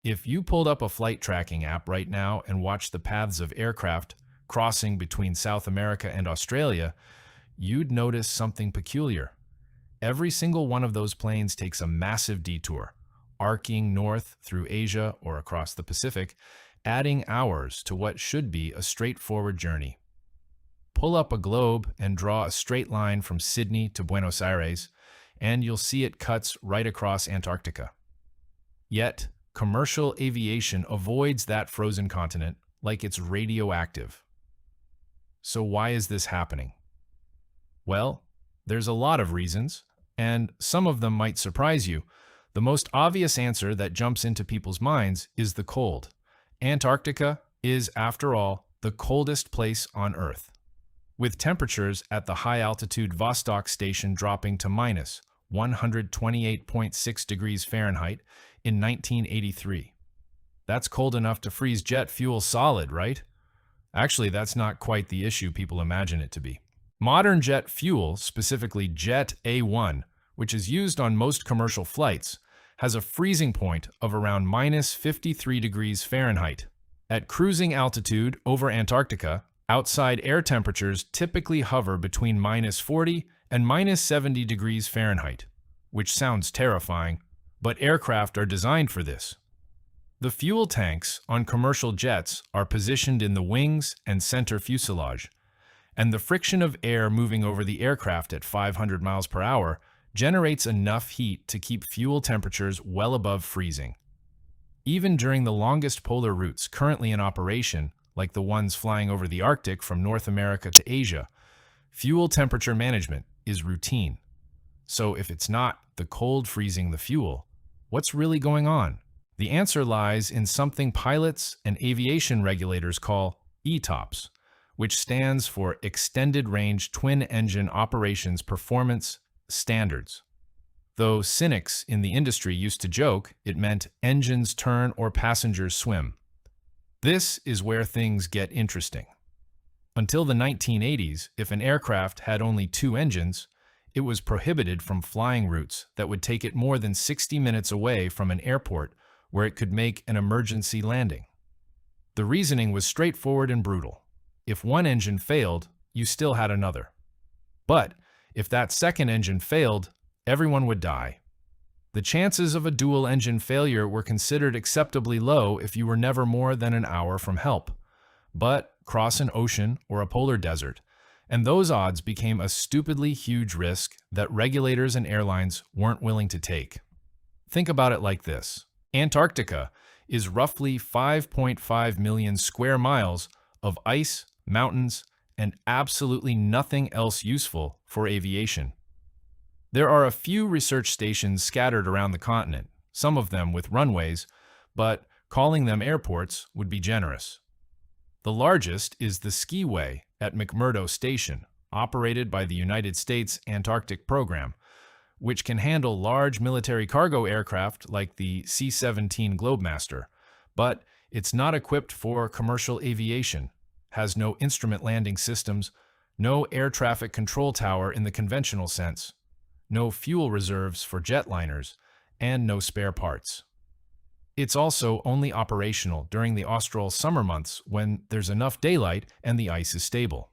If you pulled up a flight tracking app right now and watched the paths of aircraft crossing between South America and Australia, you'd notice something peculiar. Every single one of those planes takes a massive detour, arcing north through Asia or across the Pacific, adding hours to what should be a straightforward journey. Pull up a globe and draw a straight line from Sydney to Buenos Aires, and you'll see it cuts right across Antarctica. Yet, commercial aviation avoids that frozen continent like it's radioactive. So why is this happening? Well, there's a lot of reasons, and some of them might surprise you. The most obvious answer that jumps into people's minds is the cold. Antarctica is, after all, the coldest place on Earth, with temperatures at the high-altitude Vostok station dropping to minus 128.6 degrees Fahrenheit in 1983. That's cold enough to freeze jet fuel solid, right? Actually, that's not quite the issue people imagine it to be. Modern jet fuel, specifically Jet A1, which is used on most commercial flights, has a freezing point of around minus 53 degrees Fahrenheit. At cruising altitude over Antarctica, outside air temperatures typically hover between minus 40 and minus 70 degrees Fahrenheit, which sounds terrifying, but aircraft are designed for this. The fuel tanks on commercial jets are positioned in the wings and center fuselage, and the friction of air moving over the aircraft at 500 miles per hour generates enough heat to keep fuel temperatures well above freezing. Even during the longest polar routes currently in operation, like the ones flying over the Arctic from North America to Asia, fuel temperature management is routine. So if it's not the cold freezing the fuel, what's really going on? The answer lies in something pilots and aviation regulators call ETOPS, which stands for Extended Range Twin Engine Operations Performance Standards. Though cynics in the industry used to joke it meant engines turn or passengers swim. This is where things get interesting. Until the 1980s, if an aircraft had only two engines, it was prohibited from flying routes that would take it more than 60 minutes away from an airport where it could make an emergency landing. The reasoning was straightforward and brutal. If one engine failed, you still had another. But if that second engine failed, everyone would die. The chances of a dual engine failure were considered acceptably low if you were never more than an hour from help. But cross an ocean or a polar desert, and those odds became a stupidly huge risk that regulators and airlines weren't willing to take. Think about it like this. Antarctica is roughly 5.5 million square miles of ice, mountains, and absolutely nothing else useful for aviation. There are a few research stations scattered around the continent, some of them with runways, but calling them airports would be generous. The largest is the Skiway at McMurdo Station, operated by the United States Antarctic Program, which can handle large military cargo aircraft like the C-17 Globemaster, but it's not equipped for commercial aviation, has no instrument landing systems, no air traffic control tower in the conventional sense, no fuel reserves for jetliners, and no spare parts. It's also only operational during the austral summer months when there's enough daylight and the ice is stable.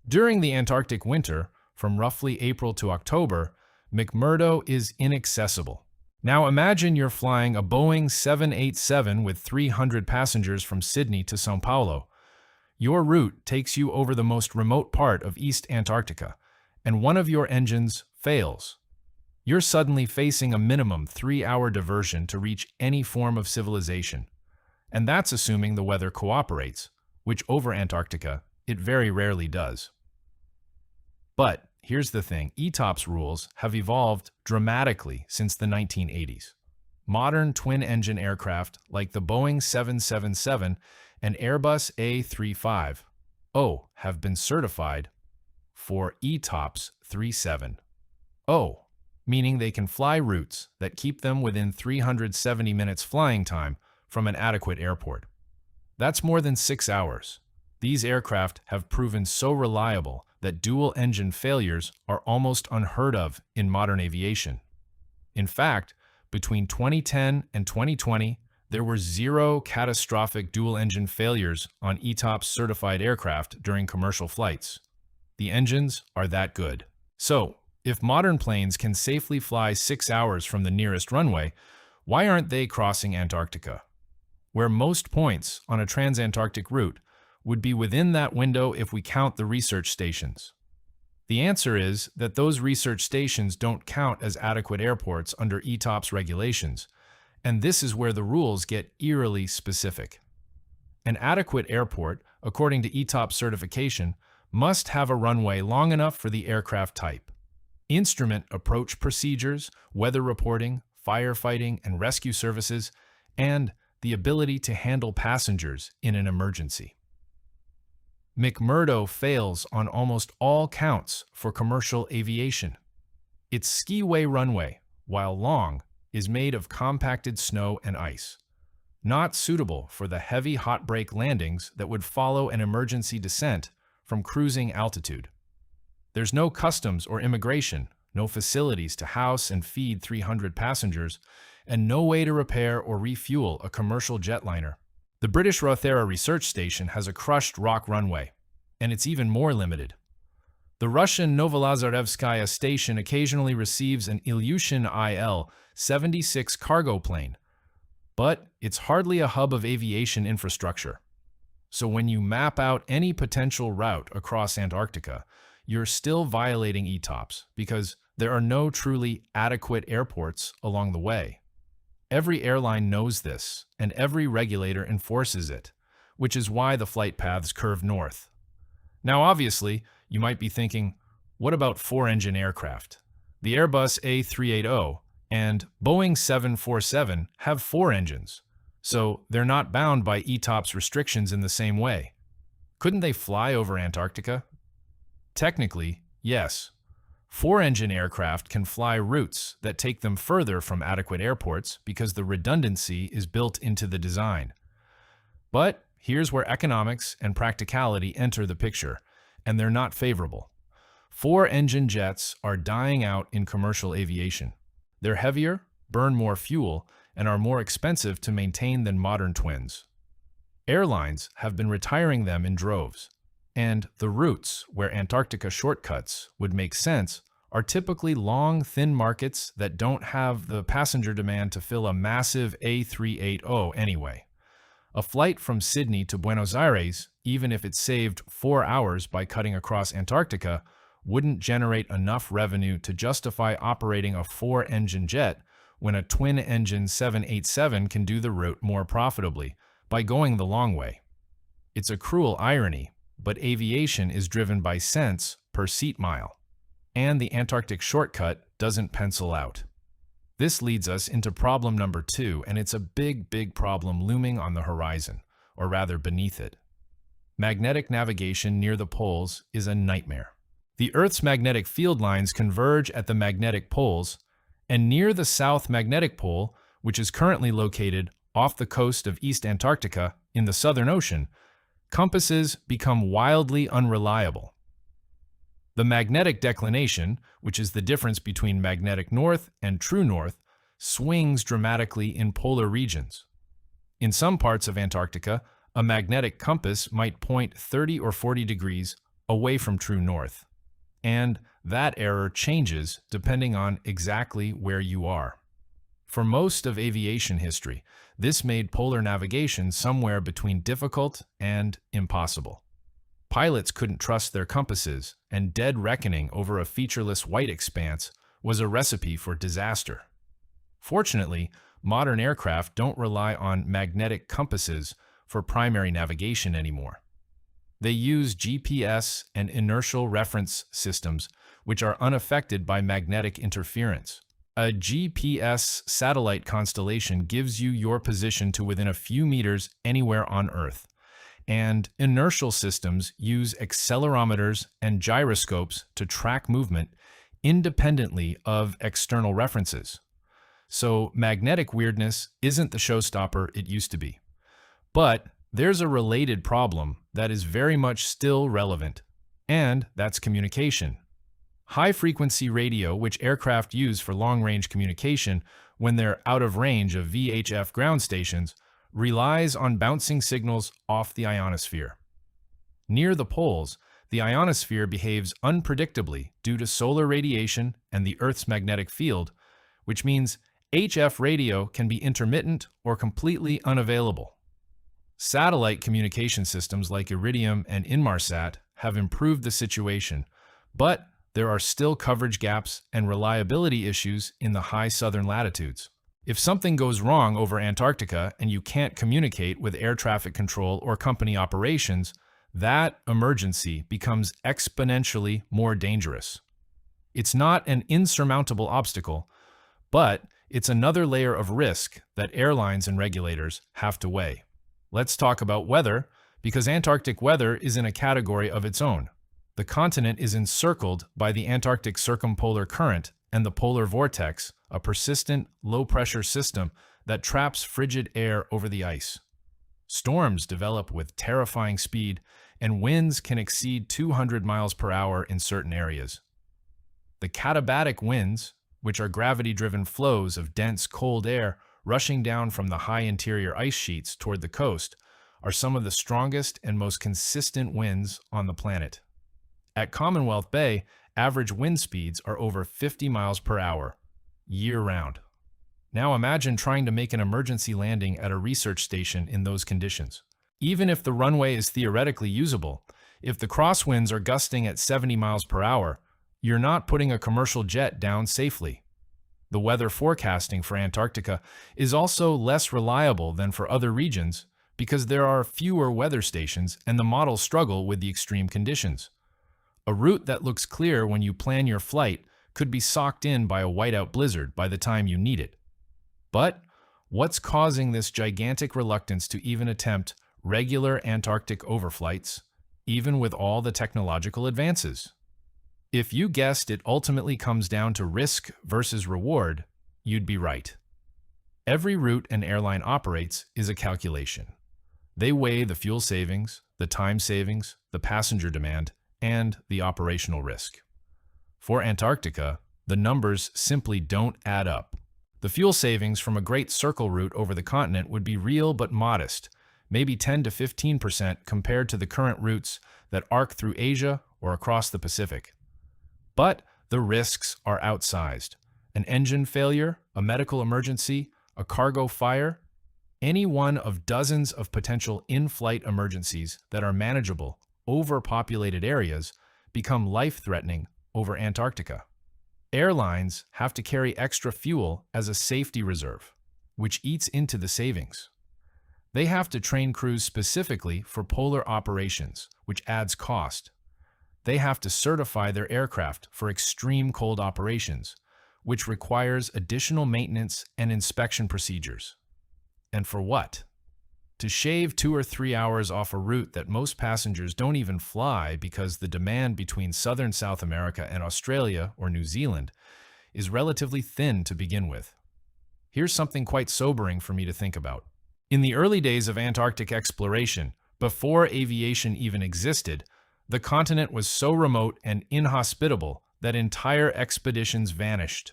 During the Antarctic winter, from roughly April to October, McMurdo is inaccessible. Now imagine you're flying a Boeing 787 with 300 passengers from Sydney to São Paulo. Your route takes you over the most remote part of East Antarctica, and one of your engines fails. You're suddenly facing a minimum 3-hour diversion to reach any form of civilization. And that's assuming the weather cooperates, which over Antarctica, it very rarely does. But here's the thing, ETOPS rules have evolved dramatically since the 1980s. Modern twin-engine aircraft like the Boeing 777 and Airbus A350 have been certified for ETOPS 37.0, meaning they can fly routes that keep them within 370 minutes flying time from an adequate airport. That's more than 6 hours. These aircraft have proven so reliable that dual-engine failures are almost unheard of in modern aviation. In fact, between 2010 and 2020, There were zero catastrophic dual-engine failures on ETOPS certified aircraft during commercial flights. The engines are that good. So, if modern planes can safely fly 6 hours from the nearest runway, why aren't they crossing Antarctica, where most points on a transantarctic route would be within that window if we count the research stations? The answer is that those research stations don't count as adequate airports under ETOPS regulations, and this is where the rules get eerily specific. An adequate airport, according to ETOPS certification, must have a runway long enough for the aircraft type, instrument approach procedures, weather reporting, firefighting and rescue services, and the ability to handle passengers in an emergency. McMurdo fails on almost all counts for commercial aviation. Its skiway runway, while long, is made of compacted snow and ice, not suitable for the heavy hot brake landings that would follow an emergency descent from cruising altitude. There's no customs or immigration, no facilities to house and feed 300 passengers, and no way to repair or refuel a commercial jetliner. The British Rothera Research Station has a crushed rock runway, and it's even more limited. The Russian Novolazarevskaya Station occasionally receives an Ilyushin Il-76 cargo plane, but it's hardly a hub of aviation infrastructure. So when you map out any potential route across Antarctica, you're still violating ETOPS because there are no truly adequate airports along the way. Every airline knows this, and every regulator enforces it, which is why the flight paths curve north. Now, obviously, you might be thinking, what about four-engine aircraft? The Airbus A380 and Boeing 747 have 4 engines, so they're not bound by ETOPS restrictions in the same way. Couldn't they fly over Antarctica? Technically, yes. 4-engine aircraft can fly routes that take them further from adequate airports because the redundancy is built into the design. But here's where economics and practicality enter the picture, and they're not favorable. 4-engine jets are dying out in commercial aviation. They're heavier, burn more fuel, and are more expensive to maintain than modern twins. Airlines have been retiring them in droves, and the routes where Antarctica shortcuts would make sense are typically long, thin markets that don't have the passenger demand to fill a massive A380 anyway. A flight from Sydney to Buenos Aires, even if it saved 4 hours by cutting across Antarctica, wouldn't generate enough revenue to justify operating a 4-engine jet when a twin-engine 787 can do the route more profitably by going the long way. It's a cruel irony, but aviation is driven by cents per seat mile, and the Antarctic shortcut doesn't pencil out. This leads us into problem number 2, and it's a big problem looming on the horizon, or rather beneath it. Magnetic navigation near the poles is a nightmare. The Earth's magnetic field lines converge at the magnetic poles, and near the South Magnetic Pole, which is currently located off the coast of East Antarctica in the Southern Ocean, compasses become wildly unreliable. The magnetic declination, which is the difference between magnetic north and true north, swings dramatically in polar regions. In some parts of Antarctica, a magnetic compass might point 30 or 40 degrees away from true north, and that error changes depending on exactly where you are. For most of aviation history, this made polar navigation somewhere between difficult and impossible. Pilots couldn't trust their compasses, and dead reckoning over a featureless white expanse was a recipe for disaster. Fortunately, modern aircraft don't rely on magnetic compasses for primary navigation anymore. They use GPS and inertial reference systems, which are unaffected by magnetic interference. A GPS satellite constellation gives you your position to within a few meters anywhere on Earth, and inertial systems use accelerometers and gyroscopes to track movement independently of external references. So magnetic weirdness isn't the showstopper it used to be. But there's a related problem that is very much still relevant, and that's communication. High-frequency radio, which aircraft use for long-range communication when they're out of range of VHF ground stations, relies on bouncing signals off the ionosphere. Near the poles, the ionosphere behaves unpredictably due to solar radiation and the Earth's magnetic field, which means HF radio can be intermittent or completely unavailable. Satellite communication systems like Iridium and Inmarsat have improved the situation, but there are still coverage gaps and reliability issues in the high southern latitudes. If something goes wrong over Antarctica and you can't communicate with air traffic control or company operations, that emergency becomes exponentially more dangerous. It's not an insurmountable obstacle, but it's another layer of risk that airlines and regulators have to weigh. Let's talk about weather, because Antarctic weather is in a category of its own. The continent is encircled by the Antarctic circumpolar current and the polar vortex, a persistent, low-pressure system that traps frigid air over the ice. Storms develop with terrifying speed, and winds can exceed 200 miles per hour in certain areas. The katabatic winds, which are gravity-driven flows of dense, cold air rushing down from the high interior ice sheets toward the coast, are some of the strongest and most consistent winds on the planet. At Commonwealth Bay, average wind speeds are over 50 miles per hour, year-round. Now imagine trying to make an emergency landing at a research station in those conditions. Even if the runway is theoretically usable, if the crosswinds are gusting at 70 miles per hour, you're not putting a commercial jet down safely. The weather forecasting for Antarctica is also less reliable than for other regions because there are fewer weather stations and the models struggle with the extreme conditions. A route that looks clear when you plan your flight could be socked in by a whiteout blizzard by the time you need it. But what's causing this gigantic reluctance to even attempt regular Antarctic overflights, even with all the technological advances? If you guessed it ultimately comes down to risk versus reward, you'd be right. Every route an airline operates is a calculation. They weigh the fuel savings, the time savings, the passenger demand, and the operational risk. For Antarctica, the numbers simply don't add up. The fuel savings from a Great Circle route over the continent would be real but modest, maybe 10 to 15% compared to the current routes that arc through Asia or across the Pacific. But the risks are outsized. An engine failure, a medical emergency, a cargo fire, any one of dozens of potential in-flight emergencies that are manageable over populated areas become life-threatening over Antarctica. Airlines have to carry extra fuel as a safety reserve, which eats into the savings. They have to train crews specifically for polar operations, which adds cost. They have to certify their aircraft for extreme cold operations, which requires additional maintenance and inspection procedures. And for what? To shave 2 or 3 hours off a route that most passengers don't even fly because the demand between southern South America and Australia or New Zealand is relatively thin to begin with. Here's something quite sobering for me to think about. In the early days of Antarctic exploration, before aviation even existed, the continent was so remote and inhospitable that entire expeditions vanished.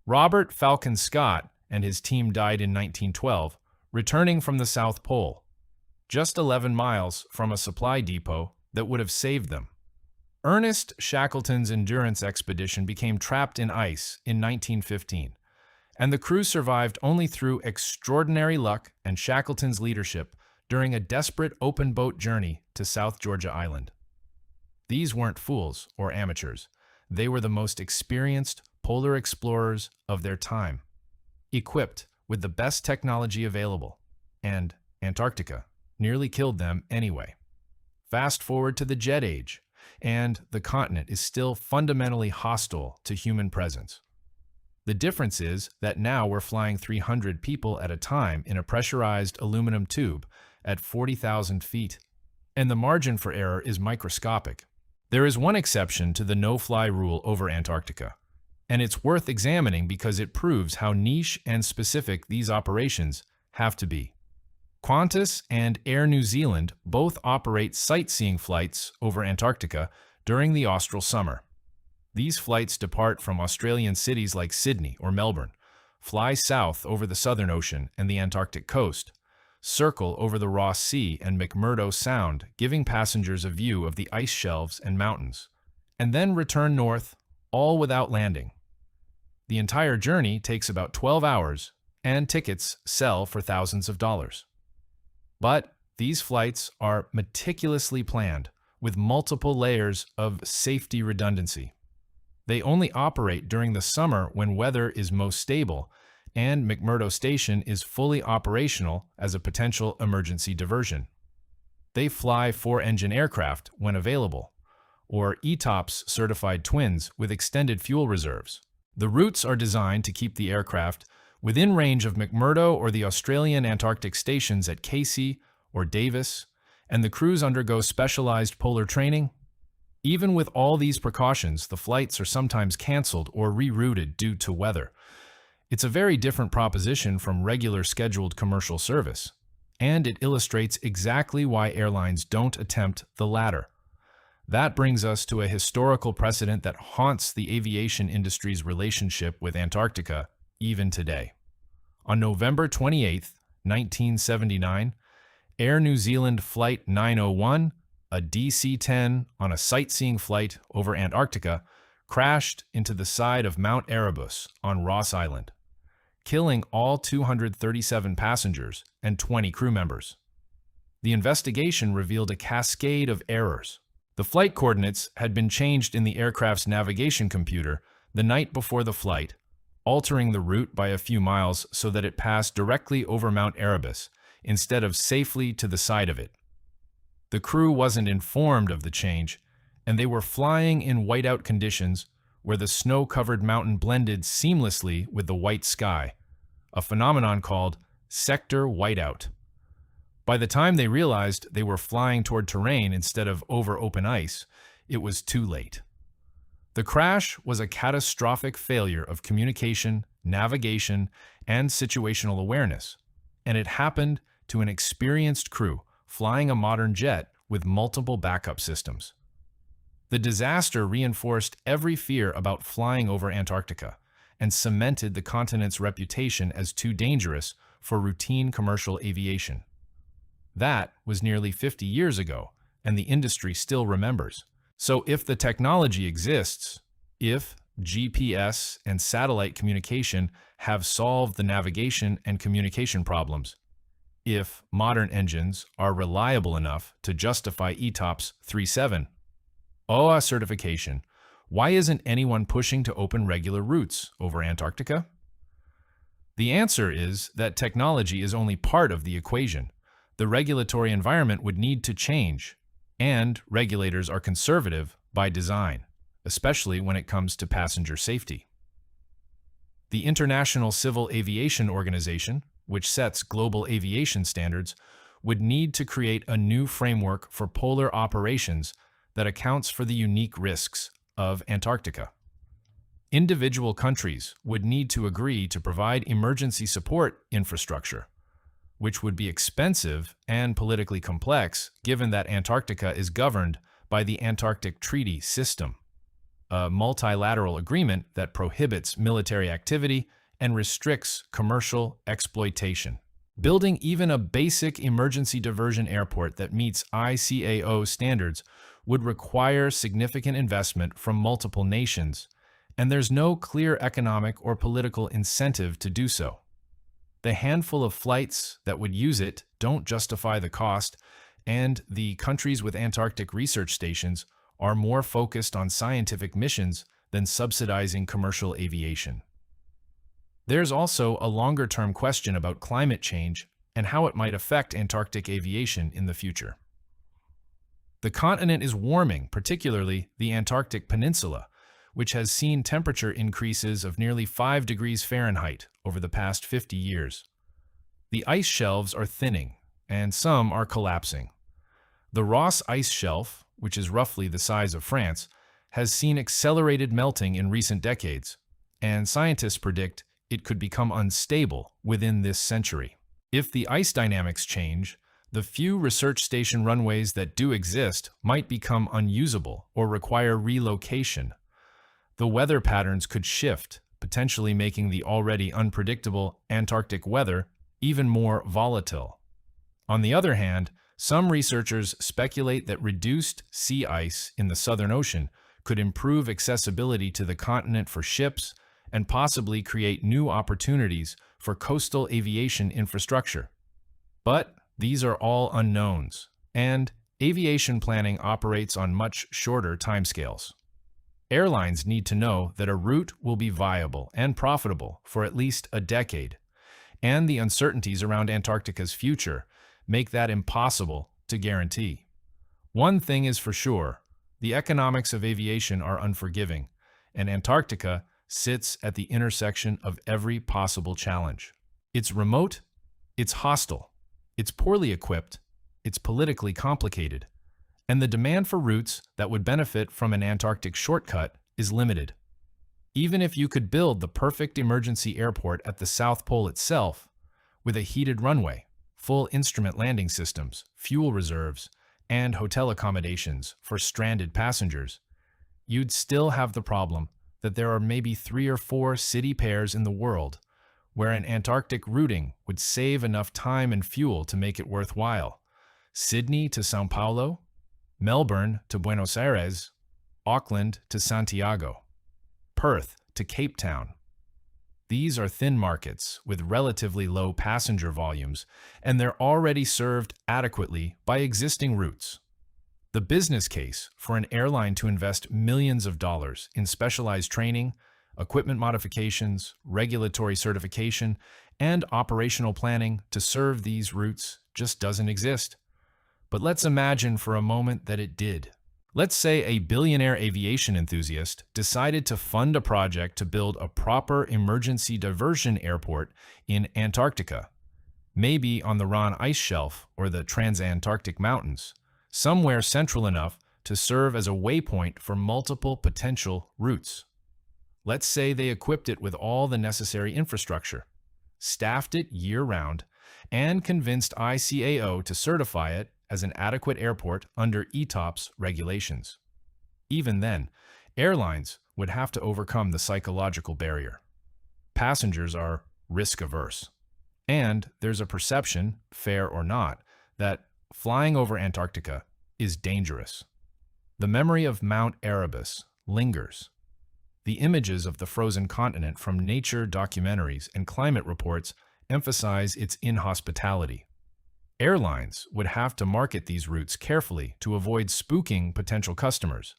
Robert Falcon Scott and his team died in 1912, returning from the South Pole, just 11 miles from a supply depot that would have saved them. Ernest Shackleton's Endurance expedition became trapped in ice in 1915, and the crew survived only through extraordinary luck and Shackleton's leadership during a desperate open boat journey to South Georgia Island. These weren't fools or amateurs. They were the most experienced polar explorers of their time, equipped with the best technology available, and Antarctica nearly killed them anyway. Fast forward to the Jet Age, and the continent is still fundamentally hostile to human presence. The difference is that now we're flying 300 people at a time in a pressurized aluminum tube at 40,000 feet, and the margin for error is microscopic. There is one exception to the no-fly rule over Antarctica, and it's worth examining because it proves how niche and specific these operations have to be. Qantas and Air New Zealand both operate sightseeing flights over Antarctica during the austral summer. These flights depart from Australian cities like Sydney or Melbourne, fly south over the Southern Ocean and the Antarctic coast, circle over the Ross Sea and McMurdo Sound, giving passengers a view of the ice shelves and mountains, and then return north, all without landing. The entire journey takes about 12 hours, and tickets sell for thousands of dollars. But these flights are meticulously planned, with multiple layers of safety redundancy. They only operate during the summer when weather is most stable, and McMurdo Station is fully operational as a potential emergency diversion. They fly 4-engine aircraft when available, or ETOPS certified twins with extended fuel reserves. The routes are designed to keep the aircraft within range of McMurdo or the Australian Antarctic stations at Casey or Davis, and the crews undergo specialized polar training. Even with all these precautions, the flights are sometimes canceled or rerouted due to weather. It's a very different proposition from regular scheduled commercial service, and it illustrates exactly why airlines don't attempt the latter. That brings us to a historical precedent that haunts the aviation industry's relationship with Antarctica even today. On November 28, 1979, Air New Zealand Flight 901, a DC-10 on a sightseeing flight over Antarctica, crashed into the side of Mount Erebus on Ross Island, killing all 237 passengers and 20 crew members. The investigation revealed a cascade of errors. The flight coordinates had been changed in the aircraft's navigation computer the night before the flight, altering the route by a few miles so that it passed directly over Mount Erebus instead of safely to the side of it. The crew wasn't informed of the change, and they were flying in whiteout conditions where the snow-covered mountain blended seamlessly with the white sky, a phenomenon called sector whiteout. By the time they realized they were flying toward terrain instead of over open ice, it was too late. The crash was a catastrophic failure of communication, navigation, and situational awareness, and it happened to an experienced crew flying a modern jet with multiple backup systems. The disaster reinforced every fear about flying over Antarctica and cemented the continent's reputation as too dangerous for routine commercial aviation. That was nearly 50 years ago, and the industry still remembers. So if the technology exists, if GPS and satellite communication have solved the navigation and communication problems, if modern engines are reliable enough to justify ETOPS 37, OA certification, why isn't anyone pushing to open regular routes over Antarctica? The answer is that technology is only part of the equation. The regulatory environment would need to change, and regulators are conservative by design, especially when it comes to passenger safety. The International Civil Aviation Organization, which sets global aviation standards, would need to create a new framework for polar operations that accounts for the unique risks of Antarctica. Individual countries would need to agree to provide emergency support infrastructure, which would be expensive and politically complex given that Antarctica is governed by the Antarctic Treaty System, a multilateral agreement that prohibits military activity and restricts commercial exploitation. Building even a basic emergency diversion airport that meets ICAO standards would require significant investment from multiple nations, and there's no clear economic or political incentive to do so. The handful of flights that would use it don't justify the cost, and the countries with Antarctic research stations are more focused on scientific missions than subsidizing commercial aviation. There's also a longer-term question about climate change and how it might affect Antarctic aviation in the future. The continent is warming, particularly the Antarctic Peninsula, which has seen temperature increases of nearly 5 degrees Fahrenheit over the past 50 years. The ice shelves are thinning, and some are collapsing. The Ross Ice Shelf, which is roughly the size of France, has seen accelerated melting in recent decades, and scientists predict it could become unstable within this century. If the ice dynamics change, the few research station runways that do exist might become unusable or require relocation. The weather patterns could shift, potentially making the already unpredictable Antarctic weather even more volatile. On the other hand, some researchers speculate that reduced sea ice in the Southern Ocean could improve accessibility to the continent for ships and possibly create new opportunities for coastal aviation infrastructure. But these are all unknowns, and aviation planning operates on much shorter timescales. Airlines need to know that a route will be viable and profitable for at least a decade, and the uncertainties around Antarctica's future make that impossible to guarantee. One thing is for sure, the economics of aviation are unforgiving, and Antarctica sits at the intersection of every possible challenge. It's remote, it's hostile, it's poorly equipped, it's politically complicated, and the demand for routes that would benefit from an Antarctic shortcut is limited. Even if you could build the perfect emergency airport at the South Pole itself, with a heated runway, full instrument landing systems, fuel reserves, and hotel accommodations for stranded passengers, you'd still have the problem that there are maybe 3 or 4 city pairs in the world where an Antarctic routing would save enough time and fuel to make it worthwhile. Sydney to São Paulo, Melbourne to Buenos Aires, Auckland to Santiago, Perth to Cape Town. These are thin markets with relatively low passenger volumes, and they're already served adequately by existing routes. The business case for an airline to invest millions of dollars in specialized training, equipment modifications, regulatory certification, and operational planning to serve these routes just doesn't exist. But let's imagine for a moment that it did. Let's say a billionaire aviation enthusiast decided to fund a project to build a proper emergency diversion airport in Antarctica, maybe on the Ron Ice Shelf or the Transantarctic Mountains, somewhere central enough to serve as a waypoint for multiple potential routes. Let's say they equipped it with all the necessary infrastructure, staffed it year-round, and convinced ICAO to certify it as an adequate airport under ETOPS regulations. Even then, airlines would have to overcome the psychological barrier. Passengers are risk-averse, and there's a perception, fair or not, that flying over Antarctica is dangerous. The memory of Mount Erebus lingers. The images of the frozen continent from nature documentaries and climate reports emphasize its inhospitality. Airlines would have to market these routes carefully to avoid spooking potential customers,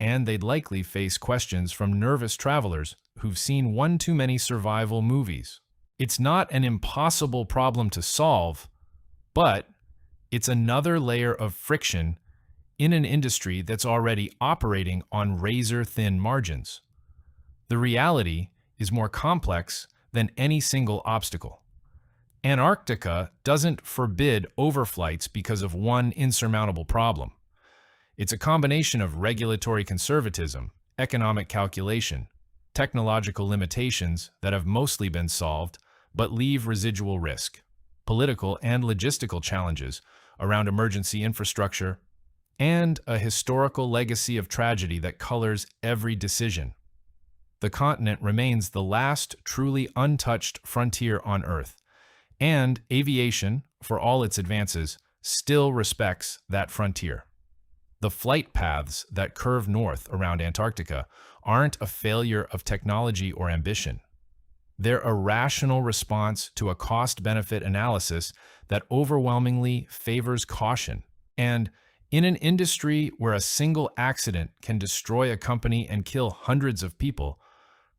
and they'd likely face questions from nervous travelers who've seen one too many survival movies. It's not an impossible problem to solve, but it's another layer of friction in an industry that's already operating on razor-thin margins. The reality is more complex than any single obstacle. Antarctica doesn't forbid overflights because of one insurmountable problem. It's a combination of regulatory conservatism, economic calculation, technological limitations that have mostly been solved but leave residual risk, political and logistical challenges around emergency infrastructure, and a historical legacy of tragedy that colors every decision. The continent remains the last truly untouched frontier on Earth, and aviation, for all its advances, still respects that frontier. The flight paths that curve north around Antarctica aren't a failure of technology or ambition. They're a rational response to a cost-benefit analysis that overwhelmingly favors caution. And in an industry where a single accident can destroy a company and kill hundreds of people,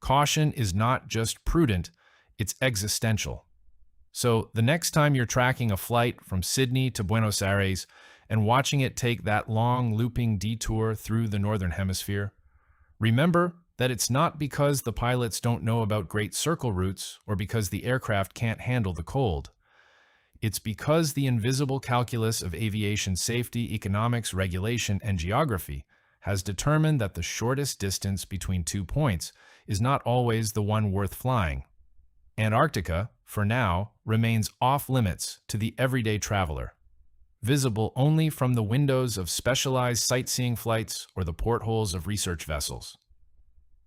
caution is not just prudent, it's existential. So the next time you're tracking a flight from Sydney to Buenos Aires and watching it take that long looping detour through the Northern Hemisphere, remember that it's not because the pilots don't know about great circle routes or because the aircraft can't handle the cold. It's because the invisible calculus of aviation safety, economics, regulation, and geography has determined that the shortest distance between 2 points is not always the one worth flying. Antarctica, for now, remains off-limits to the everyday traveler, visible only from the windows of specialized sightseeing flights or the portholes of research vessels.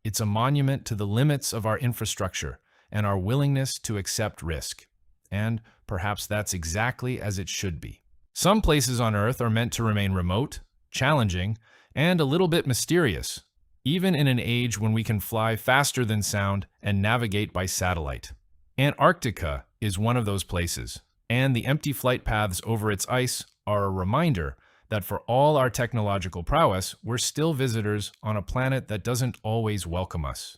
It's a monument to the limits of our infrastructure and our willingness to accept risk. And perhaps that's exactly as it should be. Some places on Earth are meant to remain remote, challenging, and a little bit mysterious, even in an age when we can fly faster than sound and navigate by satellite. Antarctica is one of those places, and the empty flight paths over its ice are a reminder that for all our technological prowess, we're still visitors on a planet that doesn't always welcome us.